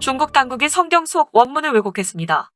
중국 당국이 성경 속 원문을 왜곡했습니다.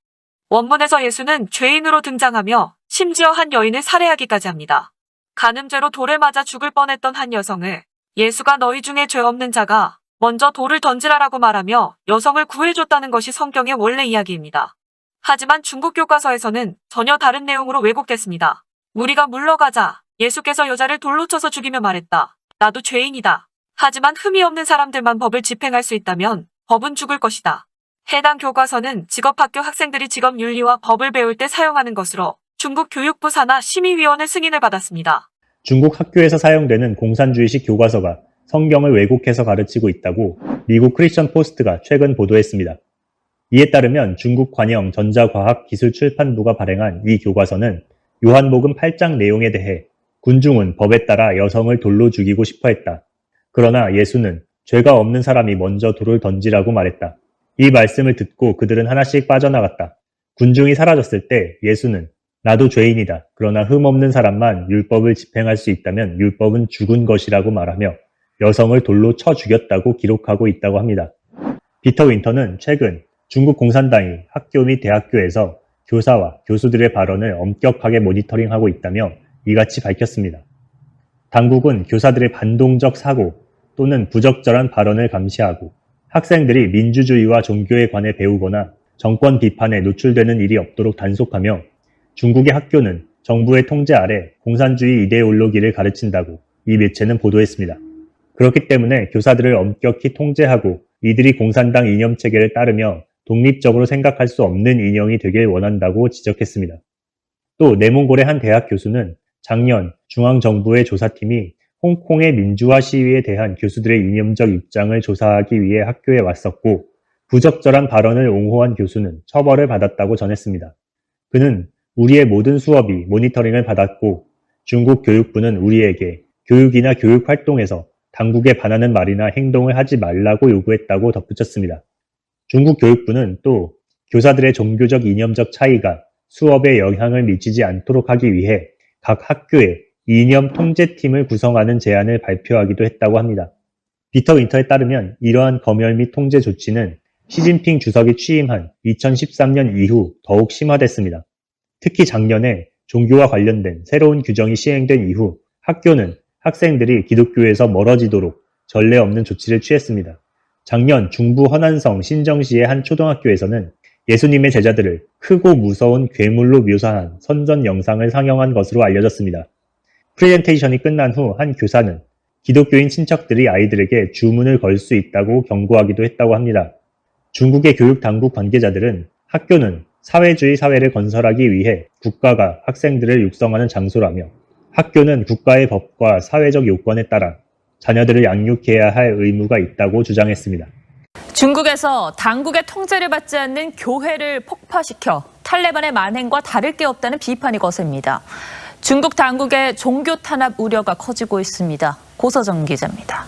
원문에서 예수는 죄인으로 등장하며 심지어 한 여인을 살해하기까지 합니다. 간음죄로 돌에 맞아 죽을 뻔했던 한 여성을 예수가 너희 중에 죄 없는 자가 먼저 돌을 던지라라고 말하며 여성을 구해줬다는 것이 성경의 원래 이야기입니다. 하지만 중국 교과서에서는 전혀 다른 내용으로 왜곡됐습니다. 무리가 물러가자 예수께서 여자를 돌로 쳐서 죽이며 말했다. 나도 죄인이다. 하지만 흠이 없는 사람들만 법을 집행할 수 있다면 법은 죽을 것이다. 해당 교과서는 직업학교 학생들이 직업윤리와 법을 배울 때 사용하는 것으로 중국 교육부 산하 심의위원회 승인을 받았습니다. 중국 학교에서 사용되는 공산주의식 교과서가 성경을 왜곡해서 가르치고 있다고 미국 크리스천 포스트가 최근 보도했습니다. 이에 따르면 중국 관영 전자과학기술출판부가 발행한 이 교과서는 요한복음 8장 내용에 대해 군중은 법에 따라 여성을 돌로 죽이고 싶어 했다. 그러나 예수는 죄가 없는 사람이 먼저 돌을 던지라고 말했다. 이 말씀을 듣고 그들은 하나씩 빠져나갔다. 군중이 사라졌을 때 예수는 나도 죄인이다. 그러나 흠없는 사람만 율법을 집행할 수 있다면 율법은 죽은 것이라고 말하며 여성을 돌로 쳐 죽였다고 기록하고 있다고 합니다. 피터 윈터는 최근 중국 공산당이 학교 및 대학교에서 교사와 교수들의 발언을 엄격하게 모니터링하고 있다며 이같이 밝혔습니다. 당국은 교사들의 반동적 사고 또는 부적절한 발언을 감시하고 학생들이 민주주의와 종교에 관해 배우거나 정권 비판에 노출되는 일이 없도록 단속하며 중국의 학교는 정부의 통제 아래 공산주의 이데올로기를 가르친다고 이 매체는 보도했습니다. 그렇기 때문에 교사들을 엄격히 통제하고 이들이 공산당 이념체계를 따르며 독립적으로 생각할 수 없는 인형이 되길 원한다고 지적했습니다. 또 내몽골의 한 대학 교수는 작년 중앙정부의 조사팀이 홍콩의 민주화 시위에 대한 교수들의 이념적 입장을 조사하기 위해 학교에 왔었고 부적절한 발언을 옹호한 교수는 처벌을 받았다고 전했습니다. 그는 우리의 모든 수업이 모니터링을 받았고 중국 교육부는 우리에게 교육이나 교육 활동에서 당국에 반하는 말이나 행동을 하지 말라고 요구했다고 덧붙였습니다. 중국 교육부는 또 교사들의 종교적 이념적 차이가 수업에 영향을 미치지 않도록 하기 위해 각 학교에 이념 통제팀을 구성하는 제안을 발표하기도 했다고 합니다. 피터 윈터에 따르면 이러한 검열 및 통제 조치는 시진핑 주석이 취임한 2013년 이후 더욱 심화됐습니다. 특히 작년에 종교와 관련된 새로운 규정이 시행된 이후 학교는 학생들이 기독교에서 멀어지도록 전례 없는 조치를 취했습니다. 작년 중부 허난성 신정시의 한 초등학교에서는 예수님의 제자들을 크고 무서운 괴물로 묘사한 선전 영상을 상영한 것으로 알려졌습니다. 프레젠테이션이 끝난 후 한 교사는 기독교인 친척들이 아이들에게 주문을 걸 수 있다고 경고하기도 했다고 합니다. 중국의 교육 당국 관계자들은 학교는 사회주의 사회를 건설하기 위해 국가가 학생들을 육성하는 장소라며 학교는 국가의 법과 사회적 요건에 따라 자녀들을 양육해야 할 의무가 있다고 주장했습니다. 중국에서 당국의 통제를 받지 않는 교회를 폭파시켜 탈레반의 만행과 다를 게 없다는 비판이 거셉니다. 중국 당국의 종교 탄압 우려가 커지고 있습니다. 고서정 기자입니다.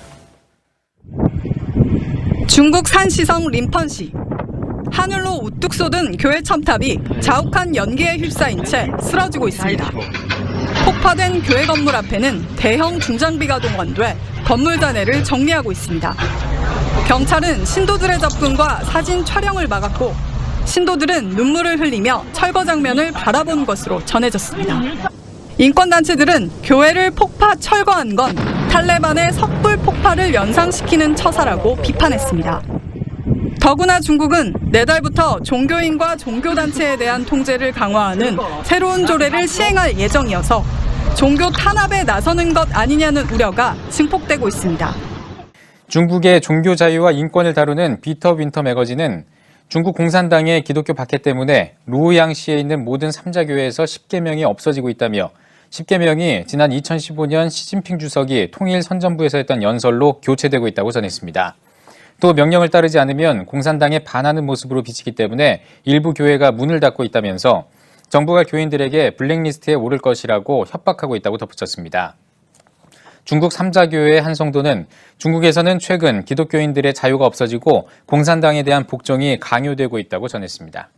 중국 산시성 림펀시. 하늘로 우뚝 솟은 교회 첨탑이 자욱한 연기에 휩싸인 채 쓰러지고 있습니다. 폭파된 교회 건물 앞에는 대형 중장비가 동원돼 건물 잔해를 정리하고 있습니다. 경찰은 신도들의 접근과 사진 촬영을 막았고 신도들은 눈물을 흘리며 철거 장면을 바라본 것으로 전해졌습니다. 인권단체들은 교회를 폭파 철거한 건 탈레반의 섣불 폭파를 연상시키는 처사라고 비판했습니다. 더구나 중국은 내달부터 종교인과 종교단체에 대한 통제를 강화하는 새로운 조례를 시행할 예정이어서 종교 탄압에 나서는 것 아니냐는 우려가 증폭되고 있습니다. 중국의 종교 자유와 인권을 다루는 피터 윈터 매거진은 중국 공산당의 기독교 박해 때문에 루오양시에 있는 모든 3자 교회에서 10계명이 없어지고 있다며 10계명이 지난 2015년 시진핑 주석이 통일선전부에서 했던 연설로 교체되고 있다고 전했습니다. 또 명령을 따르지 않으면 공산당에 반하는 모습으로 비치기 때문에 일부 교회가 문을 닫고 있다면서 정부가 교인들에게 블랙리스트에 오를 것이라고 협박하고 있다고 덧붙였습니다. 중국 3자 교회의 한 성도는 중국에서는 최근 기독교인들의 자유가 없어지고 공산당에 대한 복종이 강요되고 있다고 전했습니다.